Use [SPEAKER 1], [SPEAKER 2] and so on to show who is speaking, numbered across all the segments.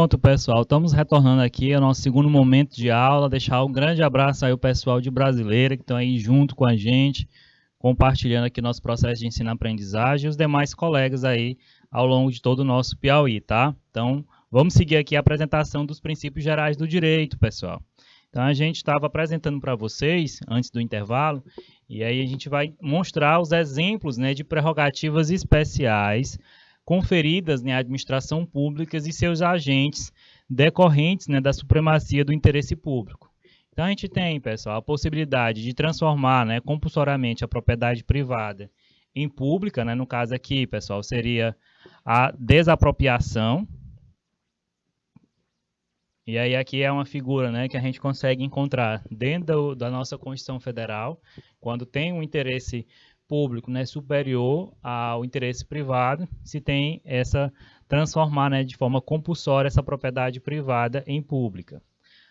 [SPEAKER 1] Pronto, pessoal, estamos retornando aqui ao nosso segundo momento de aula. Deixar um grande abraço aí ao pessoal de Brasileira que estão aí junto com a gente, compartilhando aqui nosso processo de ensino-aprendizagem e os demais colegas aí ao longo de todo o nosso Piauí, tá? Então, vamos seguir aqui a apresentação dos princípios gerais do direito, pessoal. Então, a gente estava apresentando para vocês, antes do intervalo, e aí a gente vai mostrar os exemplos, né, de prerrogativas especiais conferidas, né, à administração pública e seus agentes decorrentes, né, da supremacia do interesse público. Então, a gente tem, pessoal, a possibilidade de transformar, né, compulsoriamente a propriedade privada em pública, né, no caso aqui, pessoal, seria a desapropriação. E aí aqui é uma figura, né, que a gente consegue encontrar dentro da nossa Constituição Federal, quando tem um interesse público, né, superior ao interesse privado, se tem essa transformar, né, de forma compulsória essa propriedade privada em pública.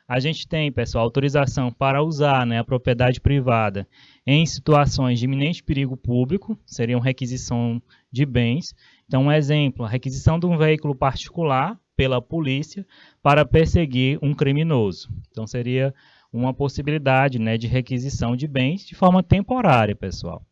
[SPEAKER 1] A gente tem, pessoal, autorização para usar, né, a propriedade privada em situações de iminente perigo público, seria uma requisição de bens. Então, um exemplo, a requisição de um veículo particular pela polícia para perseguir um criminoso. Então, seria uma possibilidade, né, de requisição de bens de forma temporária, pessoal.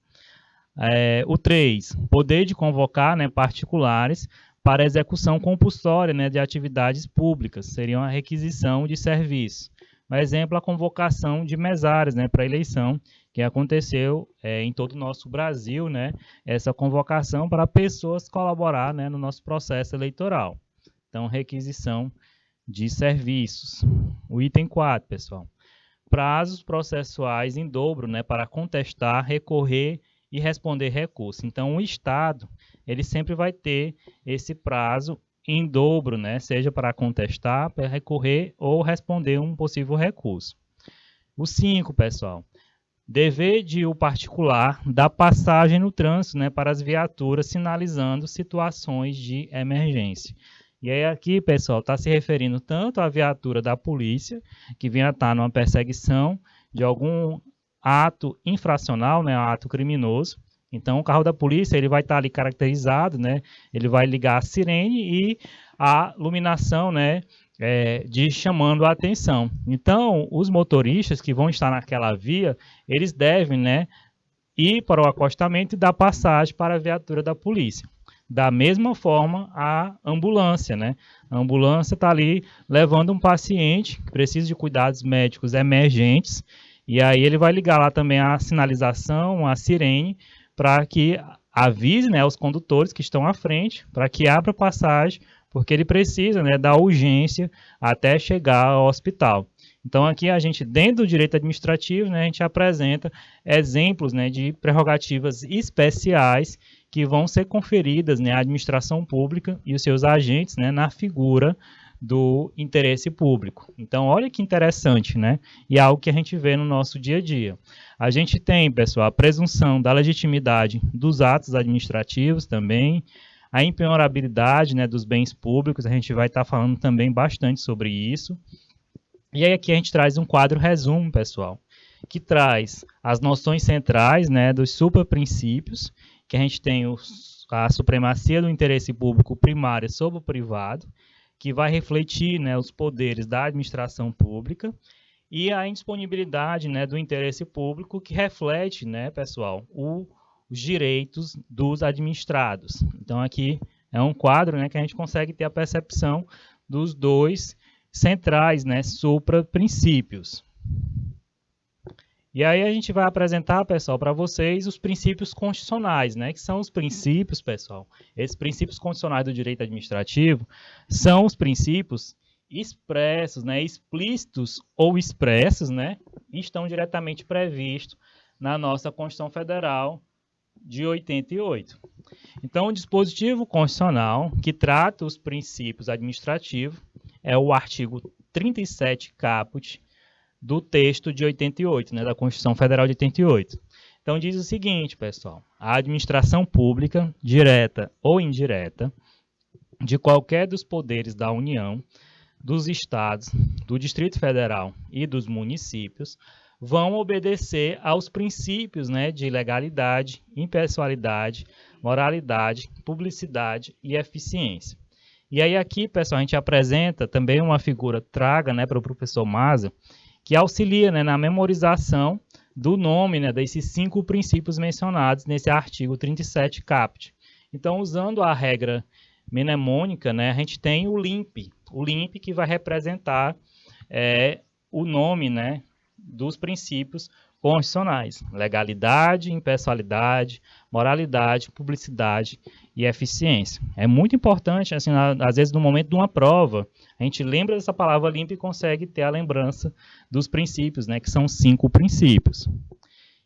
[SPEAKER 1] O 3, poder de convocar, né, particulares para execução compulsória, né, de atividades públicas, seria uma requisição de serviço. Por exemplo, a convocação de mesários, né, para eleição, que aconteceu em todo o nosso Brasil, né, essa convocação para pessoas colaborar, né, no nosso processo eleitoral. Então, requisição de serviços. O item 4, pessoal. Prazos processuais em dobro, né, para contestar, recorrer e responder recurso. Então, o Estado, ele sempre vai ter esse prazo em dobro, né, seja para contestar, para recorrer ou responder um possível recurso. O 5, pessoal, dever de o particular dar passagem no trânsito, né, para as viaturas, sinalizando situações de emergência. E aí aqui, pessoal, está se referindo tanto à viatura da polícia, que vinha estar numa perseguição de algum ato infracional, né, um ato criminoso. Então, o carro da polícia ele vai estar ali caracterizado, né, ele vai ligar a sirene e a iluminação, né, de chamando a atenção. Então, os motoristas que vão estar naquela via, eles devem, né, ir para o acostamento e dar passagem para a viatura da polícia. Da mesma forma, a ambulância, né? A ambulância está ali levando um paciente que precisa de cuidados médicos emergentes, e aí ele vai ligar lá também a sinalização, a sirene, para que avise, né, os condutores que estão à frente, para que abra passagem, porque ele precisa, né, da urgência até chegar ao hospital. Então, aqui a gente, dentro do direito administrativo, né, a gente apresenta exemplos, né, de prerrogativas especiais que vão ser conferidas, né, à administração pública e os seus agentes, né, na figura do interesse público. Então, olha que interessante, né? E é algo que a gente vê no nosso dia a dia. A gente tem, pessoal, a presunção da legitimidade dos atos administrativos também, a impenhorabilidade, né, dos bens públicos, a gente vai estar falando também bastante sobre isso. E aí aqui a gente traz um quadro resumo, pessoal, que traz as noções centrais, né, dos superprincípios, que a gente tem a supremacia do interesse público primário sobre o privado, que vai refletir, né, os poderes da administração pública, e a indisponibilidade, né, do interesse público, que reflete, né, pessoal, os direitos dos administrados. Então, aqui é um quadro, né, que a gente consegue ter a percepção dos dois centrais, né, supraprincípios. E aí a gente vai apresentar, pessoal, para vocês os princípios constitucionais, né? Que são os princípios, pessoal. Esses princípios constitucionais do direito administrativo são os princípios expressos, né? Explícitos ou expressos, né? E estão diretamente previstos na nossa Constituição Federal de 88. Então, o dispositivo constitucional que trata os princípios administrativos é o artigo 37 caput do texto de 88, né, da Constituição Federal de 88. Então, diz o seguinte, pessoal, a administração pública, direta ou indireta, de qualquer dos poderes da União, dos estados, do Distrito Federal e dos municípios, vão obedecer aos princípios, né, de legalidade, impessoalidade, moralidade, publicidade e eficiência. E aí aqui, pessoal, a gente apresenta também uma figura traga, né, para o professor Maza, que auxilia, né, na memorização do nome, né, desses 5 princípios mencionados nesse artigo 37 caput. Então, usando a regra mnemônica, né, a gente tem o LIMP que vai representar o nome, né, dos princípios constitucionais: legalidade, impessoalidade, moralidade, publicidade e eficiência. É muito importante, assim, às vezes no momento de uma prova, a gente lembra dessa palavra LIMP e consegue ter a lembrança dos princípios, né, que são 5 princípios.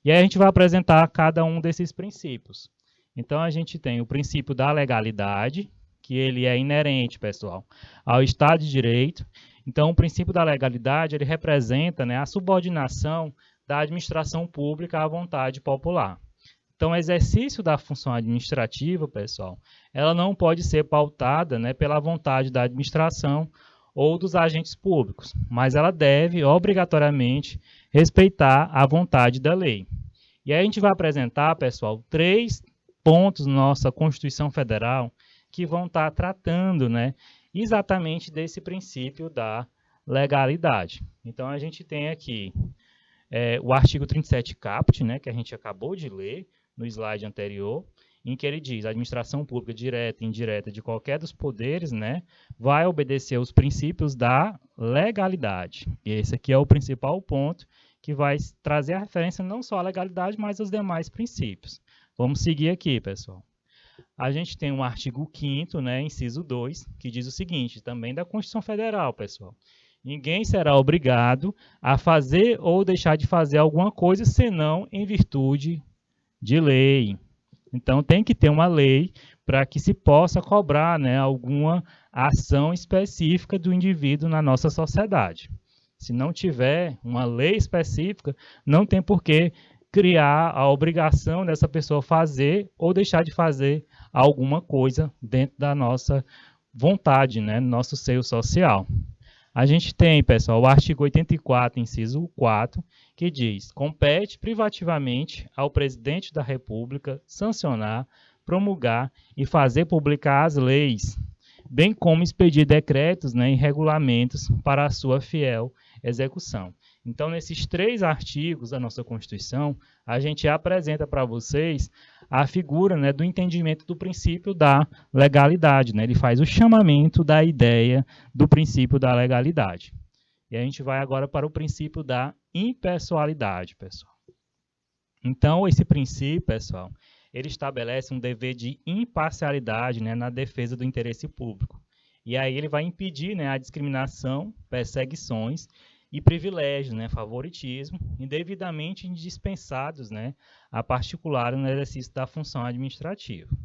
[SPEAKER 1] E aí a gente vai apresentar cada um desses princípios. Então a gente tem o princípio da legalidade, que ele é inerente, pessoal, ao Estado de Direito. Então o princípio da legalidade, ele representa, né, a subordinação da administração pública à vontade popular. Então o exercício da função administrativa, pessoal, ela não pode ser pautada, né, pela vontade da administração ou dos agentes públicos, mas ela deve, obrigatoriamente, respeitar a vontade da lei. E aí a gente vai apresentar, pessoal, 3 pontos na nossa Constituição Federal que vão estar tratando, né, exatamente desse princípio da legalidade. Então a gente tem aqui o artigo 37 caput, né, que a gente acabou de ler no slide anterior, em que ele diz: a administração pública direta e indireta de qualquer dos poderes, né, vai obedecer aos princípios da legalidade. E esse aqui é o principal ponto que vai trazer a referência não só à legalidade, mas aos demais princípios. Vamos seguir aqui, pessoal. A gente tem um artigo 5º, né, inciso 2, que diz o seguinte, também da Constituição Federal, pessoal: ninguém será obrigado a fazer ou deixar de fazer alguma coisa senão em virtude de lei. Então tem que ter uma lei para que se possa cobrar, né, alguma ação específica do indivíduo na nossa sociedade. Se não tiver uma lei específica, não tem por que criar a obrigação dessa pessoa fazer ou deixar de fazer alguma coisa dentro da nossa vontade, né, no nosso seio social. A gente tem, pessoal, o artigo 84, inciso 4, que diz: compete privativamente ao presidente da República sancionar, promulgar e fazer publicar as leis, bem como expedir decretos, né, e regulamentos para a sua fiel execução. Então, nesses 3 artigos da nossa Constituição, a gente apresenta para vocês a figura, né, do entendimento do princípio da legalidade, né? Ele faz o chamamento da ideia do princípio da legalidade. E a gente vai agora para o princípio da impessoalidade, pessoal. Então, esse princípio, pessoal, ele estabelece um dever de imparcialidade, né, na defesa do interesse público. E aí ele vai impedir, né, a discriminação, perseguições e privilégios, né, favoritismo, indevidamente dispensados, né, a particular no exercício da função administrativa.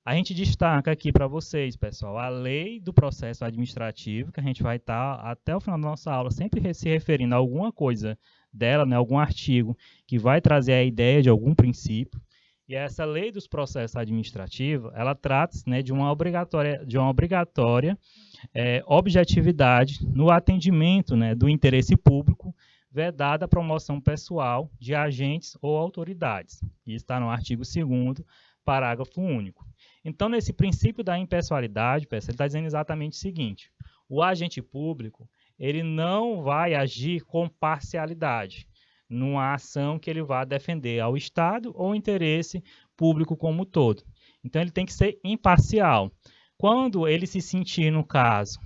[SPEAKER 1] A gente destaca aqui para vocês, pessoal, a lei do processo administrativo, que a gente vai estar até o final da nossa aula sempre se referindo a alguma coisa dela, né, algum artigo que vai trazer a ideia de algum princípio. E essa lei dos processos administrativos, ela trata, né, de uma obrigatória objetividade no atendimento, né, do interesse público, vedada a promoção pessoal de agentes ou autoridades. Isso está no artigo 2º, parágrafo único. Então, nesse princípio da impessoalidade, pessoal, ele está dizendo exatamente o seguinte: o agente público, ele não vai agir com parcialidade numa ação que ele vá defender ao Estado ou interesse público como um todo. Então, ele tem que ser imparcial. Quando ele se sentir, no caso,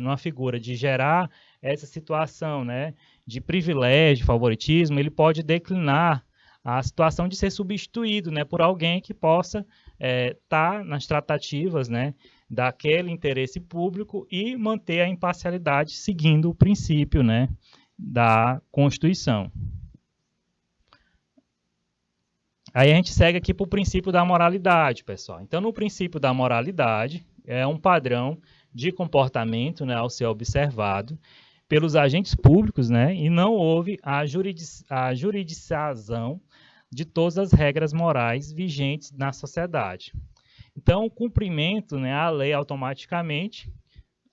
[SPEAKER 1] numa figura de gerar essa situação, né, de privilégio, favoritismo, ele pode declinar a situação de ser substituído, né, por alguém que possa estar nas tratativas, né, daquele interesse público e manter a imparcialidade seguindo o princípio, né, da Constituição. Aí a gente segue aqui para o princípio da moralidade, pessoal. Então, no princípio da moralidade, é um padrão de comportamento, né, ao ser observado pelos agentes públicos, né, e não houve a juridiciação de todas as regras morais vigentes na sociedade. Então, o cumprimento, né, à lei automaticamente,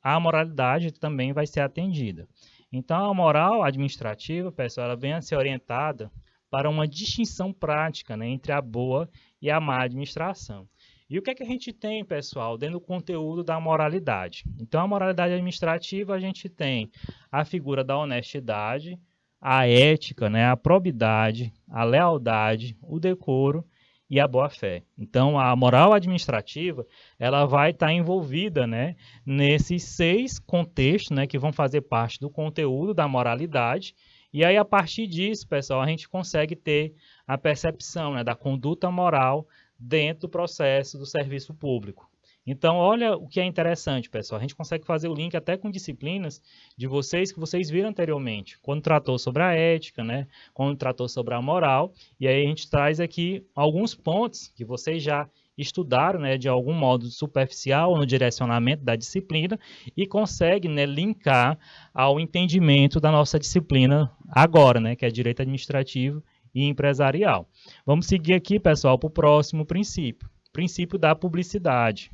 [SPEAKER 1] a moralidade também vai ser atendida. Então, a moral administrativa, pessoal, ela vem a ser orientada para uma distinção prática, né, entre a boa e a má administração. E o que é que a gente tem, pessoal, dentro do conteúdo da moralidade? Então, a moralidade administrativa, a gente tem a figura da honestidade, a ética, né, a probidade, a lealdade, o decoro e a boa-fé. Então, a moral administrativa, ela vai estar envolvida, né, nesses 6 contextos, né, que vão fazer parte do conteúdo da moralidade. E aí, a partir disso, pessoal, a gente consegue ter a percepção, né, da conduta moral dentro do processo do serviço público. Então, olha o que é interessante, pessoal. A gente consegue fazer o link até com disciplinas de vocês que vocês viram anteriormente, quando tratou sobre a ética, né? Quando tratou sobre a moral. E aí a gente traz aqui alguns pontos que vocês já estudaram, né, de algum modo superficial no direcionamento da disciplina e consegue, né, linkar ao entendimento da nossa disciplina agora, né, que é direito administrativo e empresarial. Vamos seguir aqui, pessoal, para o próximo princípio. Princípio da publicidade.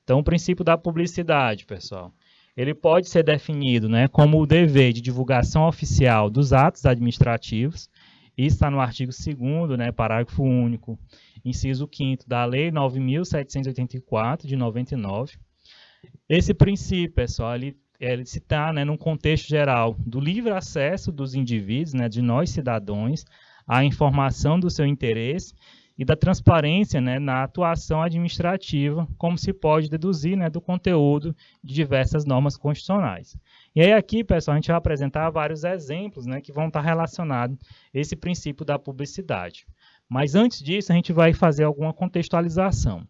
[SPEAKER 1] Então, o princípio da publicidade, pessoal, ele pode ser definido, né, como o dever de divulgação oficial dos atos administrativos. Isso está no artigo 2º, né, parágrafo único, inciso 5º da Lei 9.784, de 99. Esse princípio, pessoal, ele se está, né, num contexto geral do livre acesso dos indivíduos, né, de nós cidadãos, à informação do seu interesse e da transparência, né, na atuação administrativa, como se pode deduzir, né, do conteúdo de diversas normas constitucionais. E aí aqui, pessoal, a gente vai apresentar vários exemplos, né, que vão estar relacionados a esse princípio da publicidade. Mas antes disso, a gente vai fazer alguma contextualização.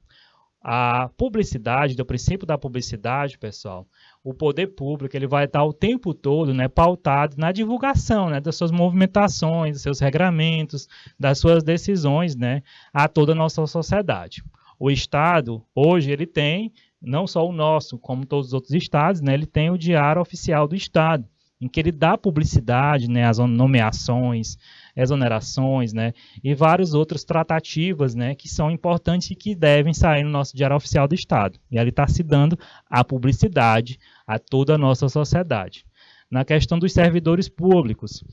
[SPEAKER 1] A publicidade, do princípio da publicidade, pessoal, o poder público ele vai estar o tempo todo, né, pautado na divulgação, né, das suas movimentações, dos seus regramentos, das suas decisões, né, a toda a nossa sociedade. O Estado, hoje, ele tem, não só o nosso, como todos os outros estados, né, ele tem o Diário Oficial do Estado, em que ele dá publicidade, né, às nomeações, exonerações, né, e várias outras tratativas, né, que são importantes e que devem sair no nosso Diário Oficial do Estado. E ali está se dando a publicidade a toda a nossa sociedade. Na questão dos servidores públicos,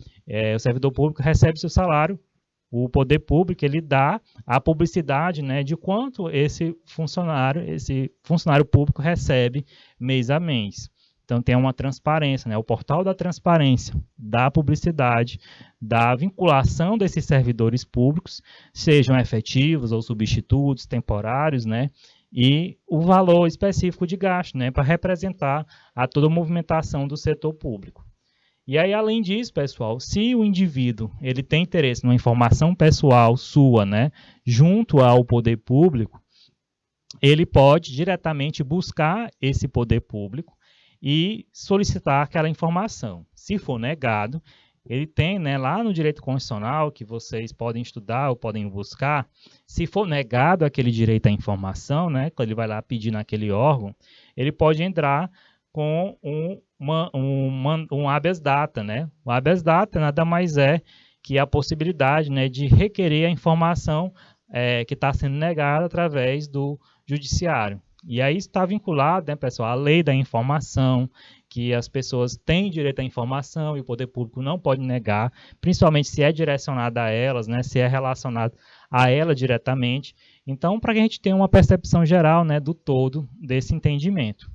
[SPEAKER 1] o servidor público recebe seu salário, o poder público ele dá a publicidade, né, de quanto esse funcionário público recebe mês a mês. Então, tem uma transparência, né? O portal da transparência, da publicidade, da vinculação desses servidores públicos, sejam efetivos ou substitutos, temporários, né? E o valor específico de gasto, né? Para representar a toda a movimentação do setor público. E aí, além disso, pessoal, se o indivíduo ele tem interesse numa informação pessoal sua, né? Junto ao poder público, ele pode diretamente buscar esse poder público e solicitar aquela informação. Se for negado, ele tem, né, lá no direito constitucional, que vocês podem estudar ou podem buscar, se for negado aquele direito à informação, né, quando ele vai lá pedir naquele órgão, ele pode entrar com um habeas data. Né? O habeas data nada mais é que a possibilidade, né, de requerer a informação que está sendo negada através do judiciário. E aí está vinculado, né, pessoal, à lei da informação, que as pessoas têm direito à informação e o poder público não pode negar, principalmente se é direcionado a elas, né, se é relacionado a ela diretamente. Então, para que a gente tenha uma percepção geral, né, do todo desse entendimento.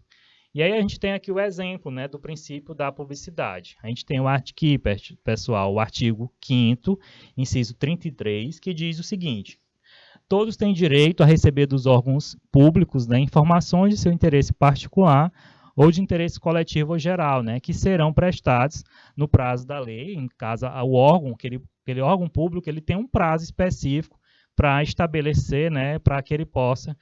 [SPEAKER 1] E aí a gente tem aqui o exemplo, né, do princípio da publicidade. A gente tem o aqui, pessoal, o artigo 5º, inciso 33, que diz o seguinte: todos têm direito a receber dos órgãos públicos, né, informações de seu interesse particular ou de interesse coletivo ou geral, né, que serão prestados no prazo da lei. Em caso, o órgão, aquele órgão público, ele tem um prazo específico para estabelecer, né, para que ele possa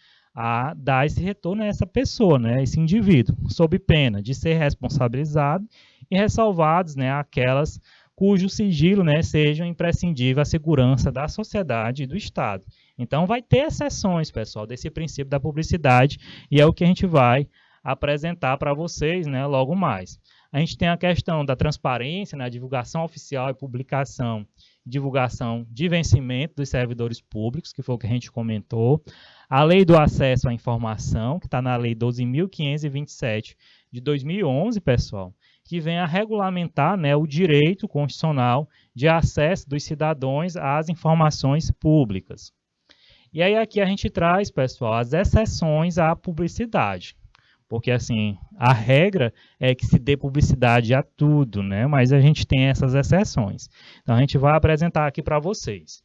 [SPEAKER 1] dar esse retorno a essa pessoa, né, esse indivíduo, sob pena de ser responsabilizado e ressalvados, né, aquelas cujo sigilo, né, seja imprescindível à segurança da sociedade e do Estado. Então, vai ter exceções, pessoal, desse princípio da publicidade, e é o que a gente vai apresentar para vocês, né, logo mais. A gente tem a questão da transparência, né, divulgação oficial e publicação, divulgação de vencimento dos servidores públicos, que foi o que a gente comentou. A lei do acesso à informação, que está na Lei 12.527 de 2011, pessoal, que vem a regulamentar, né, o direito constitucional de acesso dos cidadãos às informações públicas. E aí aqui a gente traz, pessoal, as exceções à publicidade. Porque, assim, a regra é que se dê publicidade a tudo, né? Mas a gente tem essas exceções. Então, a gente vai apresentar aqui para vocês.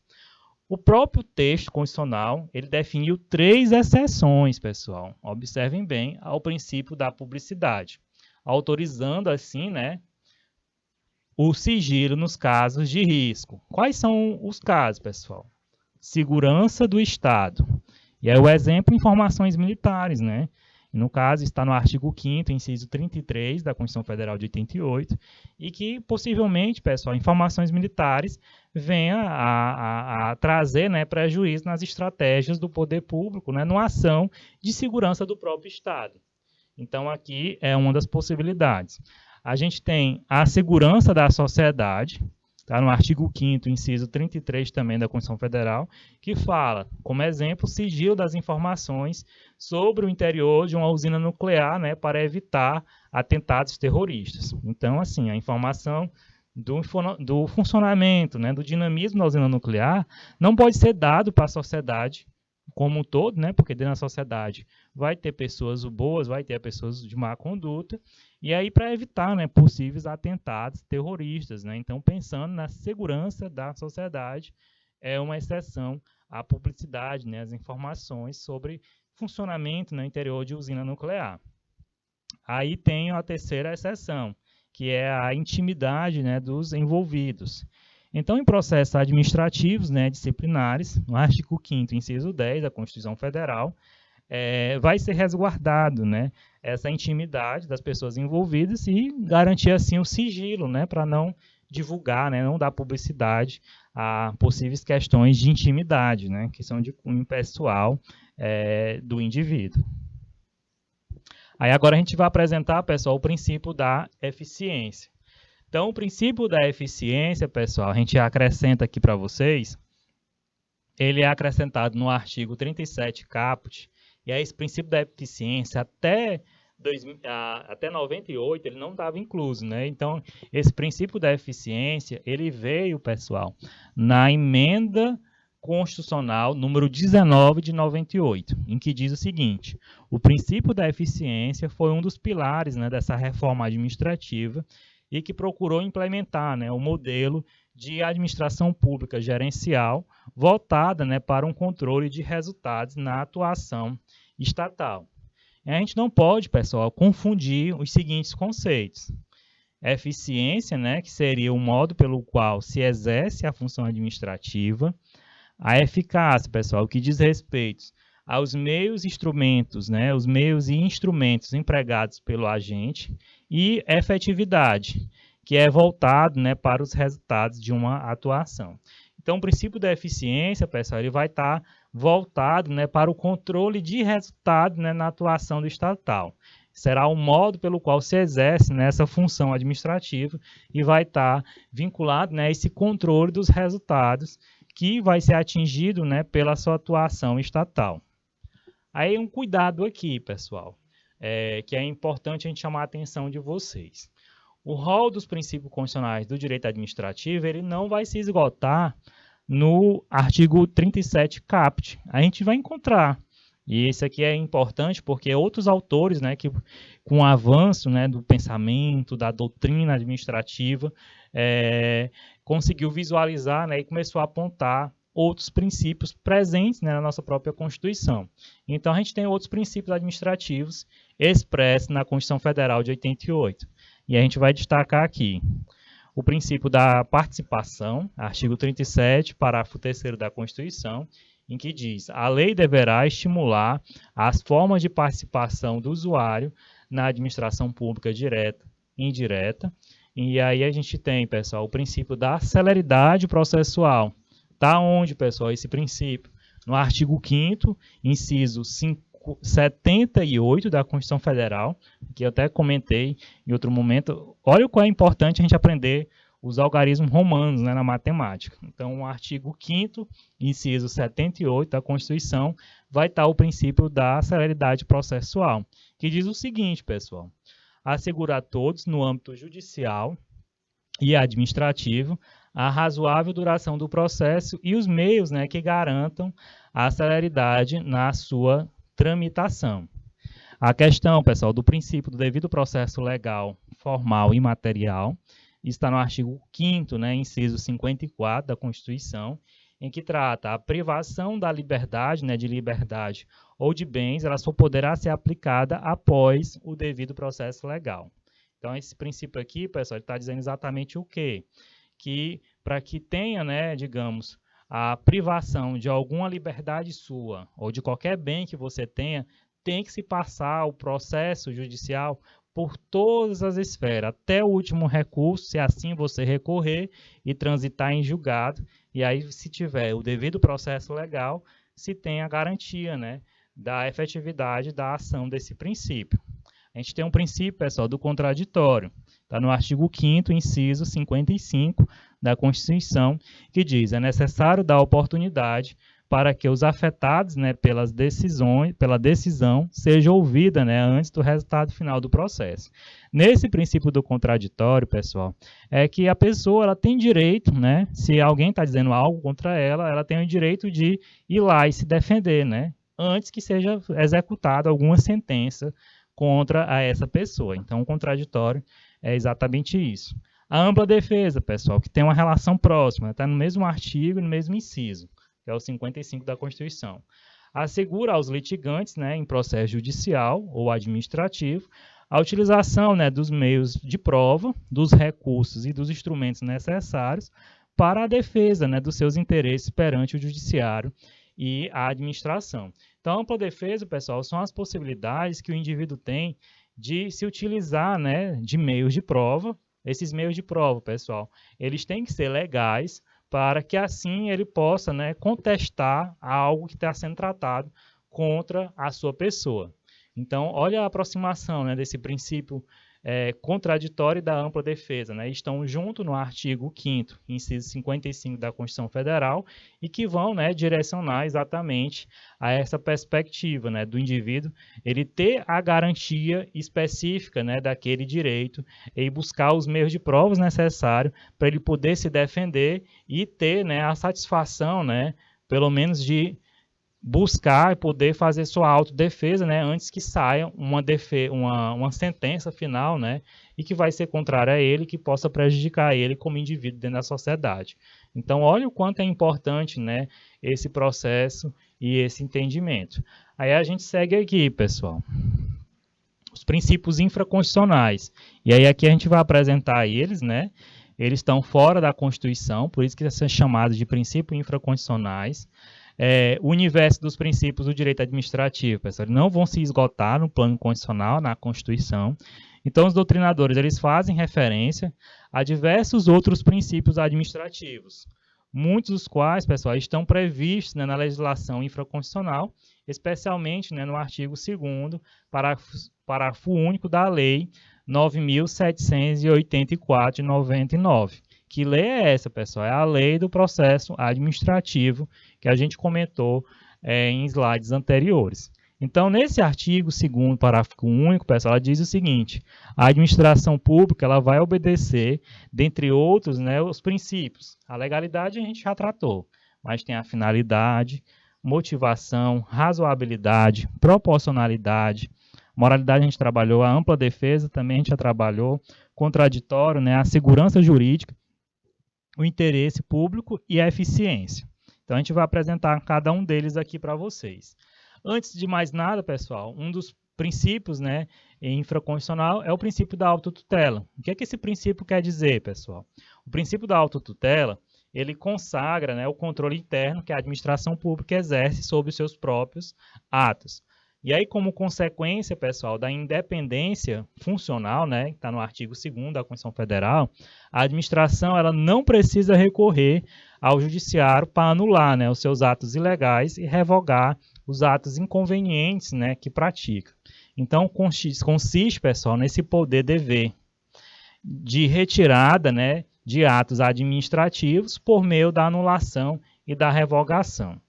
[SPEAKER 1] O próprio texto constitucional, ele definiu 3 exceções, pessoal. Observem bem, ao princípio da publicidade, autorizando, assim, né, o sigilo nos casos de risco. Quais são os casos, pessoal? Segurança do Estado. E aí o exemplo, informações militares, né? No caso, está no artigo 5º, inciso 33 da Constituição Federal de 88, e que possivelmente, pessoal, informações militares venha a trazer, né, prejuízo nas estratégias do poder público, né, numa ação de segurança do próprio Estado. Então, aqui é uma das possibilidades. A gente tem a segurança da sociedade, está no artigo 5º, inciso 33 também da Constituição Federal, que fala, como exemplo, sigilo das informações sobre o interior de uma usina nuclear, né, para evitar atentados terroristas. Então, assim, a informação do funcionamento, né, do dinamismo da usina nuclear não pode ser dado para a sociedade como um todo, né, porque dentro da sociedade vai ter pessoas boas, vai ter pessoas de má conduta, e aí para evitar, né, possíveis atentados terroristas, né? Então, pensando na segurança da sociedade, é uma exceção à publicidade, né, as informações sobre funcionamento no interior de usina nuclear. Aí tem a terceira exceção, que é a intimidade, né, dos envolvidos. Então, em processos administrativos, né, disciplinares, no artigo 5º, inciso 10 da Constituição Federal, vai ser resguardado, né, essa intimidade das pessoas envolvidas e garantir, assim, o sigilo, né, para não divulgar, né, não dar publicidade a possíveis questões de intimidade, né, que são de cunho pessoal do indivíduo. Aí agora a gente vai apresentar, pessoal, o princípio da eficiência. Então, o princípio da eficiência, pessoal, a gente acrescenta aqui para vocês, ele é acrescentado no artigo 37 caput, e aí esse princípio da eficiência até 98 ele não estava incluso, né? Então, esse princípio da eficiência, ele veio, pessoal, na emenda constitucional número 19 de 98, em que diz o seguinte: o princípio da eficiência foi um dos pilares, né, dessa reforma administrativa e que procurou implementar, né, o modelo de administração pública gerencial voltada, né, para um controle de resultados na atuação estatal. E a gente não pode, pessoal, confundir os seguintes conceitos. Eficiência, né, que seria o modo pelo qual se exerce a função administrativa. A eficácia, pessoal, que diz respeito aos meios, instrumentos, né, os meios e instrumentos empregados pelo agente. E efetividade, que é voltado, né, para os resultados de uma atuação. Então, o princípio da eficiência, pessoal, ele vai estar voltado, né, para o controle de resultado, né, na atuação do estatal. Será o modo pelo qual se exerce, né, essa função administrativa e vai estar vinculado, né, a esse controle dos resultados que vai ser atingido, né, pela sua atuação estatal. Aí um cuidado aqui, pessoal, que é importante a gente chamar a atenção de vocês. O rol dos princípios constitucionais do direito administrativo, ele não vai se esgotar no artigo 37 caput. A gente vai encontrar, e esse aqui é importante porque outros autores, né, que com o avanço, né, do pensamento, da doutrina administrativa, conseguiu visualizar, né, e começou a apontar outros princípios presentes, né, na nossa própria Constituição. Então, a gente tem outros princípios administrativos expressos na Constituição Federal de 88. E a gente vai destacar aqui o princípio da participação, artigo 37, parágrafo 3º da Constituição, em que diz: a lei deverá estimular as formas de participação do usuário na administração pública direta e indireta. E aí a gente tem, pessoal, o princípio da celeridade processual. Está onde, pessoal, esse princípio? No artigo 5º, inciso 78 da Constituição Federal, que eu até comentei em outro momento. Olha o qual é importante a gente aprender os algarismos romanos, né, na matemática. Então, o artigo 5º, inciso 78 da Constituição, vai estar o princípio da celeridade processual, que diz o seguinte, pessoal: assegurar a todos, no âmbito judicial e administrativo, a razoável duração do processo e os meios, né, que garantam a celeridade na sua tramitação. A questão, pessoal, do princípio do devido processo legal, formal e material está no artigo 5º, né, inciso 54 da Constituição, em que trata a privação da liberdade, né, de liberdade ou de bens, ela só poderá ser aplicada após o devido processo legal. Então, esse princípio aqui, pessoal, está dizendo exatamente o quê? Que para que tenha, né, digamos, a privação de alguma liberdade sua ou de qualquer bem que você tenha, tem que se passar o processo judicial por todas as esferas, até o último recurso, se assim você recorrer e transitar em julgado, e aí se tiver o devido processo legal, se tem a garantia, né, da efetividade da ação desse princípio. A gente tem um princípio, pessoal, do contraditório, está no artigo 5º, inciso 55 da Constituição, que diz: é necessário dar oportunidade para que os afetados, né, pela decisão seja ouvida, né, antes do resultado final do processo. Nesse princípio do contraditório, pessoal, é que a pessoa ela tem direito, né, se alguém está dizendo algo contra ela, ela tem o direito de ir lá e se defender, né, antes que seja executada alguma sentença contra essa pessoa. Então, o contraditório é exatamente isso. A ampla defesa, pessoal, que tem uma relação próxima, está no mesmo artigo e no mesmo inciso, que é o 55 da Constituição. Assegura aos litigantes, né, em processo judicial ou administrativo, a utilização, né, dos meios de prova, dos recursos e dos instrumentos necessários para a defesa, né, dos seus interesses perante o judiciário e a administração. Então, a ampla defesa, pessoal, são as possibilidades que o indivíduo tem de se utilizar, né, de meios de prova. Esses meios de prova, pessoal, eles têm que ser legais, para que assim ele possa, né, contestar algo que está sendo tratado contra a sua pessoa. Então, olha a aproximação, né, desse princípio contraditório da ampla defesa, né, estão junto no artigo 5º, inciso 55 da Constituição Federal, e que vão, né, direcionar exatamente a essa perspectiva, né, do indivíduo ele ter a garantia específica, né, daquele direito e buscar os meios de provas necessários para ele poder se defender e ter, né, a satisfação, né, pelo menos de buscar e poder fazer sua autodefesa, né, antes que saia uma sentença final, né, e que vai ser contrária a ele, que possa prejudicar ele como indivíduo dentro da sociedade. Então, olha o quanto é importante, né, esse processo e esse entendimento. Aí a gente segue aqui, pessoal. Os princípios infraconstitucionais. E aí aqui a gente vai apresentar eles, né, eles estão fora da Constituição, por isso que eles são chamados de princípios infraconstitucionais. O universo dos princípios do direito administrativo, pessoal, não vão se esgotar no plano constitucional, na Constituição. Então, os doutrinadores eles fazem referência a diversos outros princípios administrativos, muitos dos quais, pessoal, estão previstos, né, na legislação infraconstitucional, especialmente, né, no artigo 2º, parágrafo único da Lei 9.784 de 99. Que lei é essa, pessoal? É a lei do processo administrativo que a gente comentou em slides anteriores. Então, nesse artigo 2º, parágrafo único, pessoal, ela diz o seguinte: a administração pública ela vai obedecer, dentre outros, né, os princípios. A legalidade a gente já tratou, mas tem a finalidade, motivação, razoabilidade, proporcionalidade, moralidade a gente trabalhou, a ampla defesa também a gente já trabalhou, contraditório, né, a segurança jurídica, o interesse público e a eficiência. Então, a gente vai apresentar cada um deles aqui para vocês. Antes de mais nada, pessoal, um dos princípios, né, infraconstitucional é o princípio da autotutela. O que é que esse princípio quer dizer, pessoal? O princípio da autotutela, ele consagra, né, o controle interno que a administração pública exerce sobre os seus próprios atos. E aí, como consequência, pessoal, da independência funcional, né, que está no artigo 2º da Constituição Federal, a administração ela não precisa recorrer ao judiciário para anular, né, os seus atos ilegais e revogar os atos inconvenientes, né, que pratica. Então, consiste, pessoal, nesse poder-dever de retirada, né, de atos administrativos por meio da anulação e da revogação.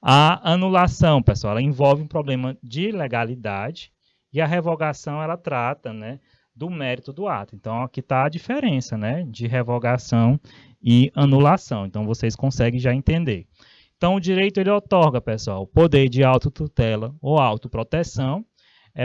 [SPEAKER 1] A anulação, pessoal, ela envolve um problema de legalidade e a revogação ela trata, né, do mérito do ato. Então, aqui está a diferença, né, de revogação e anulação. Então, vocês conseguem já entender. Então, o direito, ele otorga, pessoal, o poder de autotutela ou autoproteção,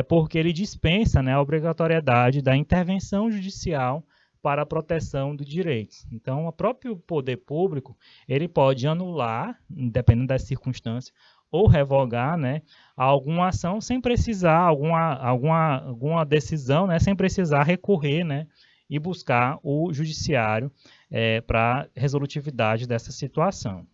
[SPEAKER 1] porque ele dispensa, né, a obrigatoriedade da intervenção judicial para a proteção dos direitos. Então, o próprio poder público, ele pode anular, dependendo das circunstâncias, ou revogar, né, alguma ação sem precisar, alguma decisão, né, sem precisar recorrer, né, e buscar o judiciário para resolutividade dessa situação.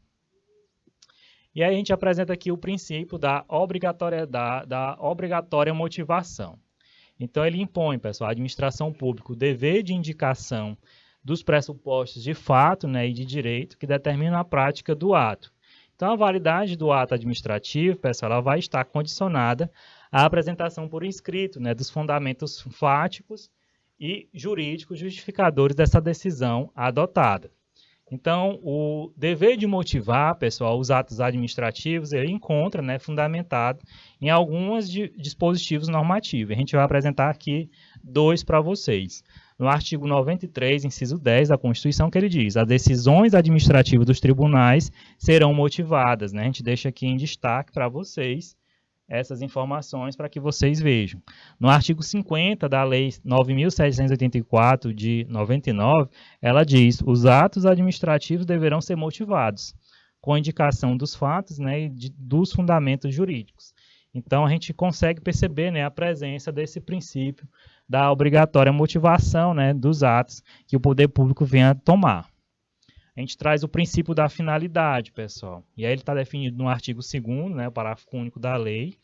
[SPEAKER 1] E aí a gente apresenta aqui o princípio da obrigatória motivação. Então, ele impõe, pessoal, à administração pública o dever de indicação dos pressupostos de fato, né, e de direito que determinam a prática do ato. Então, a validade do ato administrativo, pessoal, ela vai estar condicionada à apresentação por escrito, né, dos fundamentos fáticos e jurídicos justificadores dessa decisão adotada. Então, o dever de motivar, pessoal, os atos administrativos, ele encontra, né, fundamentado em alguns dispositivos normativos. A gente vai apresentar aqui 2 para vocês. No artigo 93, inciso 10 da Constituição, que ele diz: as decisões administrativas dos tribunais serão motivadas, né? A gente deixa aqui em destaque para vocês essas informações para que vocês vejam. No artigo 50 da Lei 9.784 de 99, ela diz: os atos administrativos deverão ser motivados, com indicação dos fatos, né, e dos fundamentos jurídicos. Então, a gente consegue perceber, né, a presença desse princípio da obrigatória motivação, né, dos atos que o poder público vem a tomar. A gente traz o princípio da finalidade, pessoal. E aí ele está definido no artigo 2º, né, o parágrafo único da lei.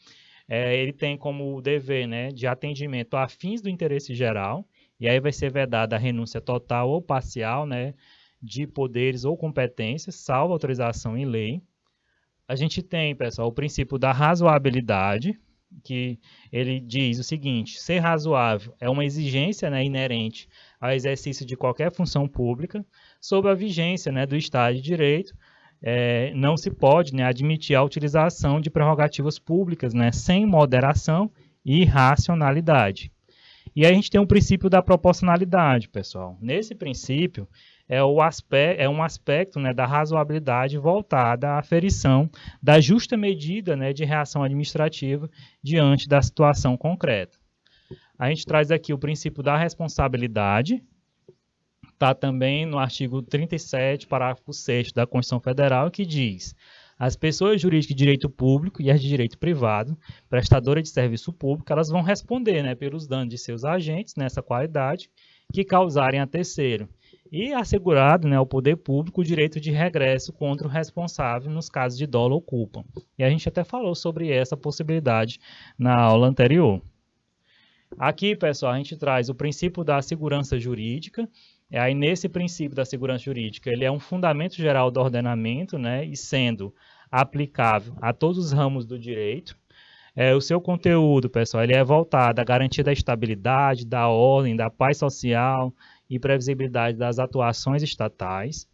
[SPEAKER 1] Ele tem como dever, né, de atendimento a fins do interesse geral, e aí vai ser vedada a renúncia total ou parcial, né, de poderes ou competências, salvo autorização em lei. A gente tem, pessoal, o princípio da razoabilidade, que ele diz o seguinte: ser razoável é uma exigência, né, inerente ao exercício de qualquer função pública, sob a vigência, né, do Estado de Direito. Não se pode, né, admitir a utilização de prerrogativas públicas, né, sem moderação e racionalidade. E aí a gente tem o princípio da proporcionalidade, pessoal. Nesse princípio, um aspecto, né, da razoabilidade voltada à aferição da justa medida, né, de reação administrativa diante da situação concreta. A gente traz aqui o princípio da responsabilidade, está também no artigo 37, parágrafo 6º da Constituição Federal, que diz: as pessoas jurídicas de direito público e as de direito privado, prestadoras de serviço público, elas vão responder, né, pelos danos de seus agentes nessa qualidade que causarem a terceiro, e assegurado, né, ao poder público o direito de regresso contra o responsável nos casos de dolo ou culpa. E a gente até falou sobre essa possibilidade na aula anterior. Aqui, pessoal, a gente traz o princípio da segurança jurídica. Aí, nesse princípio da segurança jurídica, ele é um fundamento geral do ordenamento, né, e sendo aplicável a todos os ramos do direito. O seu conteúdo, pessoal, ele é voltado à garantia da estabilidade, da ordem, da paz social e previsibilidade das atuações estatais.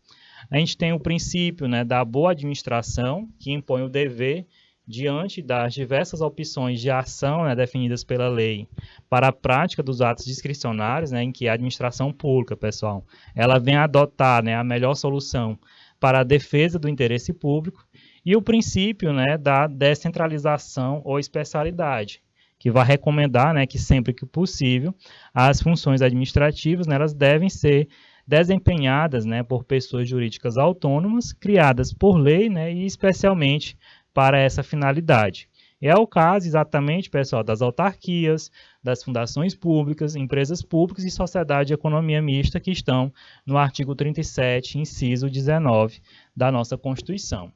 [SPEAKER 1] A gente tem o princípio, né, da boa administração, que impõe o dever, diante das diversas opções de ação, né, definidas pela lei, para a prática dos atos discricionários, né, em que a administração pública, pessoal, ela vem adotar, né, a melhor solução para a defesa do interesse público, e o princípio, né, da descentralização ou especialidade, que vai recomendar, né, que sempre que possível, as funções administrativas, né, elas devem ser desempenhadas, né, por pessoas jurídicas autônomas, criadas por lei, né, e especialmente para essa finalidade. E é o caso exatamente, pessoal, das autarquias, das fundações públicas, empresas públicas e sociedade de economia mista, que estão no artigo 37, inciso 19 da nossa Constituição.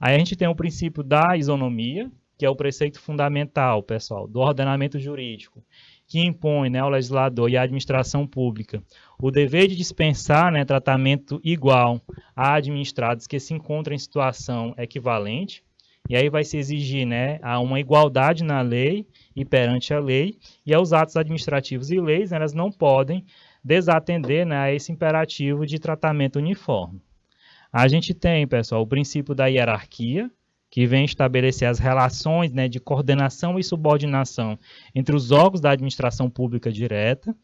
[SPEAKER 1] Aí a gente tem o princípio da isonomia, que é o preceito fundamental, pessoal, do ordenamento jurídico, que impõe, né, ao legislador e à administração pública o dever de dispensar, né, tratamento igual a administrados que se encontram em situação equivalente. E aí vai se exigir, né, uma igualdade na lei e perante a lei, e os atos administrativos e leis, né, elas não podem desatender, né, a esse imperativo de tratamento uniforme. A gente tem, pessoal, o princípio da hierarquia, que vem estabelecer as relações, né, de coordenação e subordinação entre os órgãos da administração pública direta.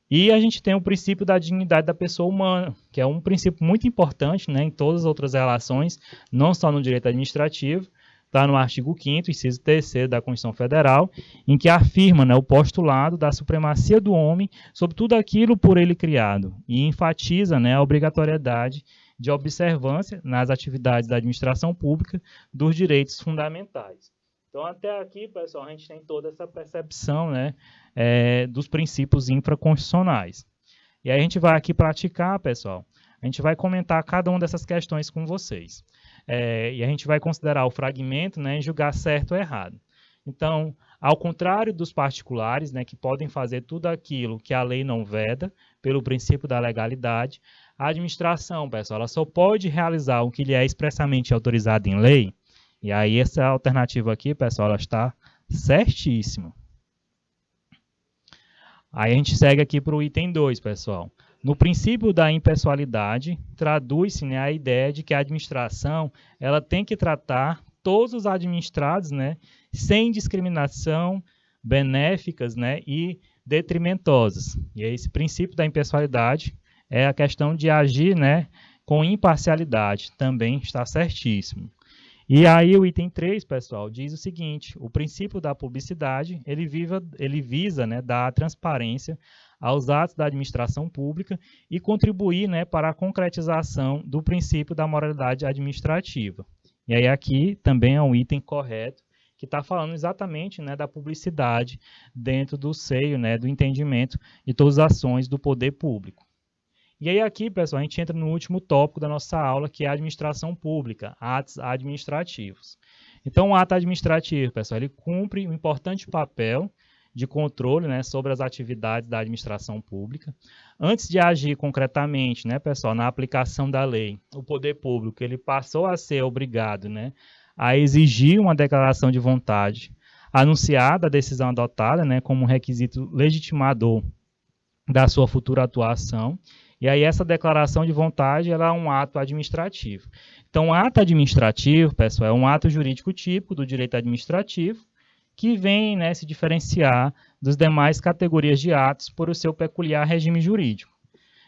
[SPEAKER 1] E a gente tem o princípio da dignidade da pessoa humana, que é um princípio muito importante, né, em todas as outras relações, não só no direito administrativo. Está no artigo 5º, inciso 3º da Constituição Federal, em que afirma, né, o postulado da supremacia do homem sobre tudo aquilo por ele criado e enfatiza, né, a obrigatoriedade de observância nas atividades da administração pública dos direitos fundamentais. Então, até aqui, pessoal, a gente tem toda essa percepção, né, dos princípios infraconstitucionais. E aí a gente vai aqui praticar, pessoal, a gente vai comentar cada uma dessas questões com vocês. E a gente vai considerar o fragmento, né, e julgar certo ou errado. Então, ao contrário dos particulares, né, que podem fazer tudo aquilo que a lei não veda, pelo princípio da legalidade, a administração, pessoal, ela só pode realizar o que lhe é expressamente autorizado em lei. E aí essa alternativa aqui, pessoal, ela está certíssima. Aí a gente segue aqui para o item 2, pessoal. No princípio da impessoalidade, traduz-se, né, a ideia de que a administração ela tem que tratar todos os administrados, né, sem discriminação, benéficas, né, e detrimentosas. E esse princípio da impessoalidade é a questão de agir, né, com imparcialidade. Também está certíssimo. E aí o item 3, pessoal, diz o seguinte: o princípio da publicidade, ele visa, né, dar transparência aos atos da administração pública e contribuir, né, para a concretização do princípio da moralidade administrativa. E aí aqui também é um item correto, que está falando exatamente, né, da publicidade dentro do seio, né, do entendimento de todas as ações do poder público. E aí aqui, pessoal, a gente entra no último tópico da nossa aula, que é a administração pública, atos administrativos. Então, o ato administrativo, pessoal, ele cumpre um importante papel de controle, né, sobre as atividades da administração pública. Antes de agir concretamente, né, pessoal, na aplicação da lei, o poder público ele passou a ser obrigado, né, a exigir uma declaração de vontade anunciada a decisão adotada, né, como um requisito legitimador da sua futura atuação. E aí essa declaração de vontade ela é um ato administrativo. Então, o ato administrativo, pessoal, é um ato jurídico típico do direito administrativo que vem, né, se diferenciar das demais categorias de atos por o seu peculiar regime jurídico.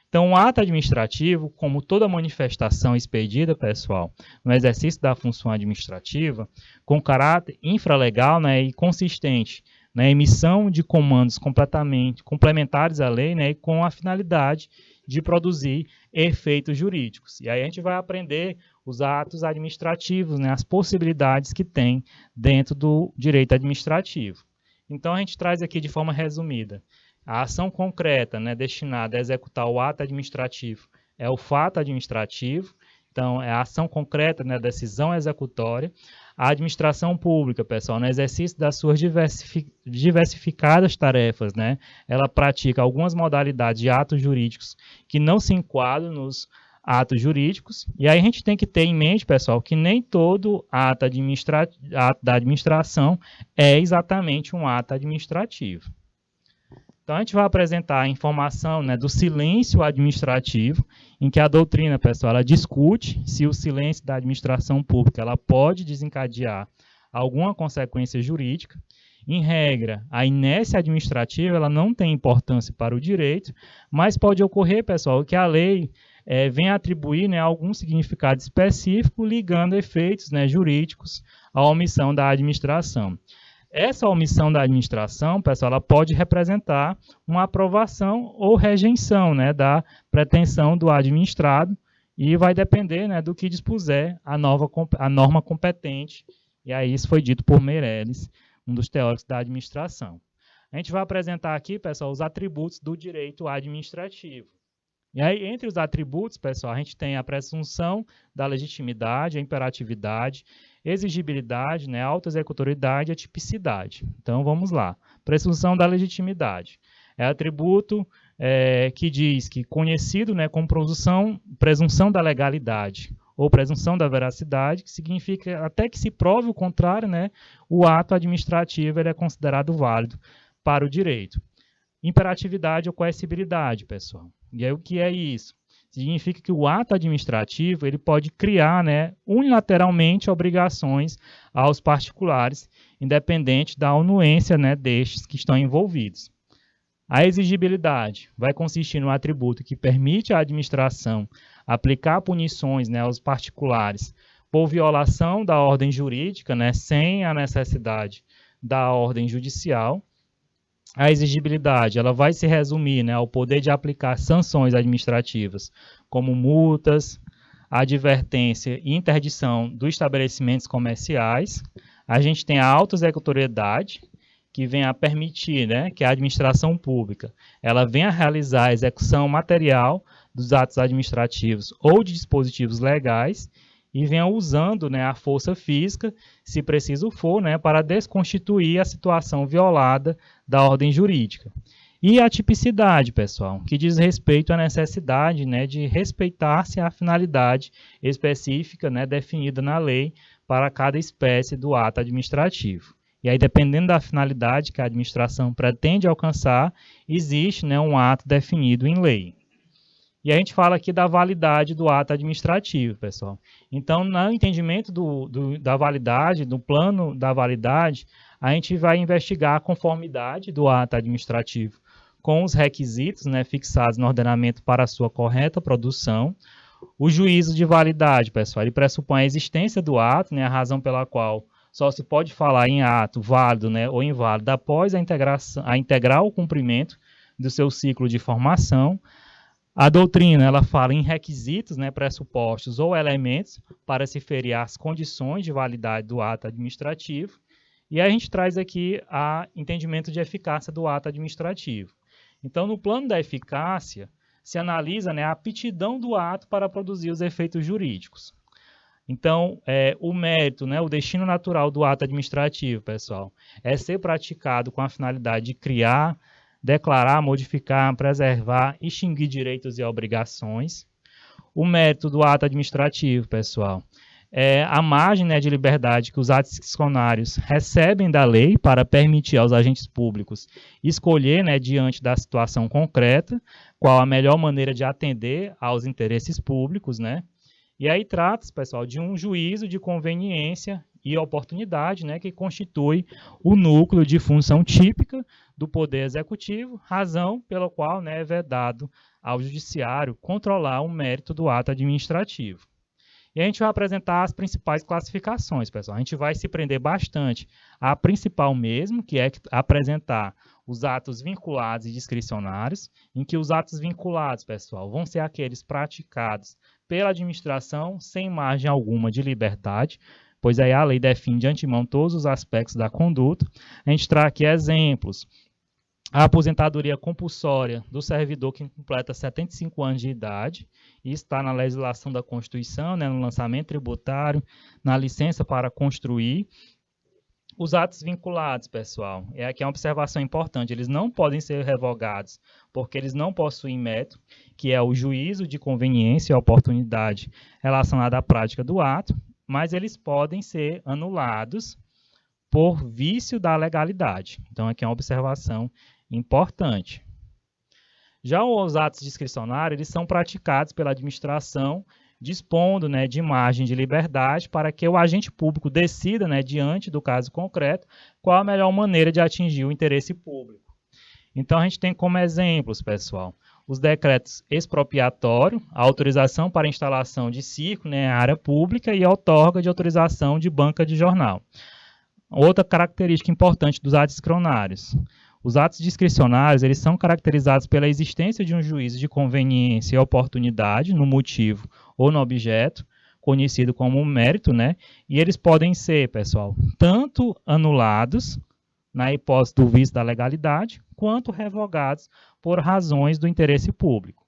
[SPEAKER 1] Então, o ato administrativo, como toda manifestação expedida, pessoal, no exercício da função administrativa, com caráter infralegal, né, e consistente na emissão de comandos complementares à lei, né, e com a finalidade de produzir efeitos jurídicos. E aí a gente vai aprender os atos administrativos, né, as possibilidades que tem dentro do direito administrativo. Então, a gente traz aqui de forma resumida. A ação concreta, né, destinada a executar o ato administrativo é o fato administrativo. Então, é a ação concreta, né, decisão executória. A administração pública, pessoal, no exercício das suas diversificadas tarefas, né, ela pratica algumas modalidades de atos jurídicos que não se enquadram nos atos jurídicos. E aí a gente tem que ter em mente, pessoal, que nem todo ato da administração é exatamente um ato administrativo. Então, a gente vai apresentar a informação, né, do silêncio administrativo, em que a doutrina, pessoal, ela discute se o silêncio da administração pública ela pode desencadear alguma consequência jurídica. Em regra, a inércia administrativa ela não tem importância para o direito, mas pode ocorrer, pessoal, que a lei venha atribuir, né, algum significado específico ligando efeitos, né, jurídicos à omissão da administração. Essa omissão da administração, pessoal, ela pode representar uma aprovação ou rejeição, né, da pretensão do administrado e vai depender, né, do que dispuser a norma competente. E aí isso foi dito por Meirelles, um dos teóricos da administração. A gente vai apresentar aqui, pessoal, os atributos do direito administrativo. E aí, entre os atributos, pessoal, a gente tem a presunção da legitimidade, a imperatividade, exigibilidade, né, autoexecutoriedade e a tipicidade. Então, vamos lá. Presunção da legitimidade. É atributo que diz que conhecido, né, como presunção da legalidade ou presunção da veracidade, que significa até que se prove o contrário, né, o ato administrativo ele é considerado válido para o direito. Imperatividade ou coercibilidade, pessoal. E aí o que é isso? significa que o ato administrativo ele pode criar, né, unilateralmente obrigações aos particulares, independente da anuência, né, destes que estão envolvidos. A exigibilidade vai consistir no atributo que permite à administração aplicar punições, né, aos particulares por violação da ordem jurídica, né, sem a necessidade da ordem judicial. A exigibilidade ela vai se resumir, né, ao poder de aplicar sanções administrativas, como multas, advertência e interdição dos estabelecimentos comerciais. A gente tem a autoexecutoriedade, que vem a permitir, né, que a administração pública ela venha a realizar a execução material dos atos administrativos ou de dispositivos legais e venha usando, né, a força física, se preciso for, né, para desconstituir a situação violada da ordem jurídica. E a tipicidade, pessoal, que diz respeito à necessidade, né, de respeitar-se a finalidade específica, né, definida na lei para cada espécie do ato administrativo. E aí, dependendo da finalidade que a administração pretende alcançar, existe, né, um ato definido em lei. E a gente fala aqui da validade do ato administrativo, pessoal. Então, no entendimento da validade, do plano da validade, a gente vai investigar a conformidade do ato administrativo com os requisitos, né, fixados no ordenamento para a sua correta produção. O juízo de validade, pessoal, ele pressupõe a existência do ato, né, a razão pela qual só se pode falar em ato válido, né, ou inválido após a integral cumprimento do seu ciclo de formação. A doutrina ela fala em requisitos, né, pressupostos ou elementos para se ferir as condições de validade do ato administrativo. E a gente traz aqui o entendimento de eficácia do ato administrativo. Então, no plano da eficácia, se analisa, né, a aptidão do ato para produzir os efeitos jurídicos. Então, o mérito, né, o destino natural do ato administrativo, pessoal, é ser praticado com a finalidade de criar, declarar, modificar, preservar, extinguir direitos e obrigações. O mérito do ato administrativo, pessoal, é a margem, né, de liberdade que os atos discricionários recebem da lei para permitir aos agentes públicos escolher, né, diante da situação concreta, qual a melhor maneira de atender aos interesses públicos, né? E aí trata-se, pessoal, de um juízo de conveniência e oportunidade, né, que constitui o núcleo de função típica do Poder Executivo, razão pela qual, né, é vedado ao Judiciário controlar o mérito do ato administrativo. E a gente vai apresentar as principais classificações, pessoal. A gente vai se prender bastante à principal mesmo, que é apresentar os atos vinculados e discricionários, em que os atos vinculados, pessoal, vão ser aqueles praticados pela administração sem margem alguma de liberdade, pois aí a lei define de antemão todos os aspectos da conduta. A gente traz aqui exemplos. A aposentadoria compulsória do servidor que completa 75 anos de idade, e está na legislação da Constituição, né, no lançamento tributário, na licença para construir. Os atos vinculados, pessoal, aqui é uma observação importante, eles não podem ser revogados, porque eles não possuem método, que é o juízo de conveniência e oportunidade relacionada à prática do ato, mas eles podem ser anulados por vício da legalidade. Então, aqui é uma observação importante. Já os atos discricionários, eles são praticados pela administração, dispondo, né, de margem de liberdade para que o agente público decida, né, diante do caso concreto, qual a melhor maneira de atingir o interesse público. Então, a gente tem como exemplos, pessoal, os decretos expropriatórios, a autorização para instalação de circo, né, área pública, e a outorga de autorização de banca de jornal. Outra característica importante dos atos discricionários. Os atos discricionários, eles são caracterizados pela existência de um juízo de conveniência e oportunidade no motivo ou no objeto, conhecido como mérito, né? E eles podem ser, pessoal, tanto anulados, na hipótese do vício da legalidade, quanto revogados por razões do interesse público.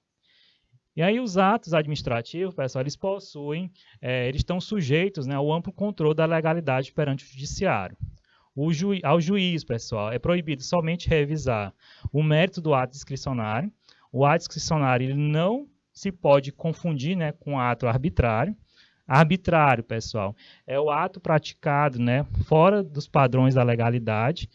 [SPEAKER 1] E aí os atos administrativos, pessoal, eles possuem, eles estão sujeitos, né, ao amplo controle da legalidade perante o judiciário. Ao juiz, pessoal, é proibido somente revisar o mérito do ato discricionário. O ato discricionário ele não se pode confundir, né, com ato arbitrário. Arbitrário, pessoal, é o ato praticado, né, fora dos padrões da legalidade,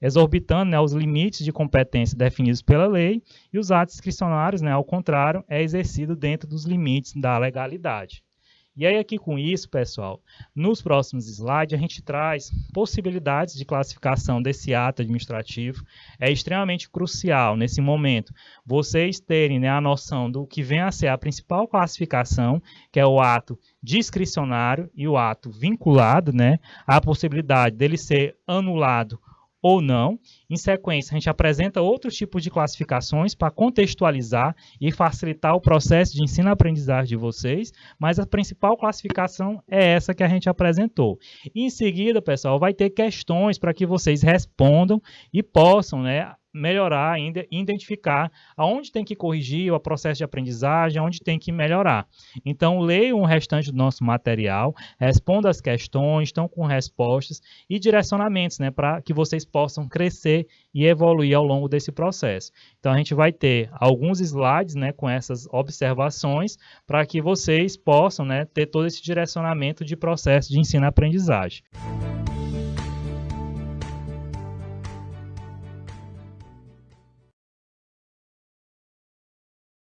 [SPEAKER 1] exorbitando, né, os limites de competência definidos pela lei, e os atos discricionários, né, ao contrário, é exercido dentro dos limites da legalidade. E aí aqui com isso, pessoal, nos próximos slides a gente traz possibilidades de classificação desse ato administrativo. É extremamente crucial nesse momento vocês terem, né, a noção do que vem a ser a principal classificação, que é o ato discricionário e o ato vinculado, né, a possibilidade dele ser anulado ou não. Em sequência, a gente apresenta outros tipos de classificações para contextualizar e facilitar o processo de ensino-aprendizagem de vocês, mas a principal classificação é essa que a gente apresentou. E em seguida, pessoal, vai ter questões para que vocês respondam e possam, né, melhorar ainda, identificar aonde tem que corrigir o processo de aprendizagem, aonde tem que melhorar. Então, leiam o restante do nosso material, respondam as questões, estão com respostas e direcionamentos, né, para que vocês possam crescer e evoluir ao longo desse processo. Então, a gente vai ter alguns slides, né, com essas observações para que vocês possam, né, ter todo esse direcionamento de processo de ensino-aprendizagem.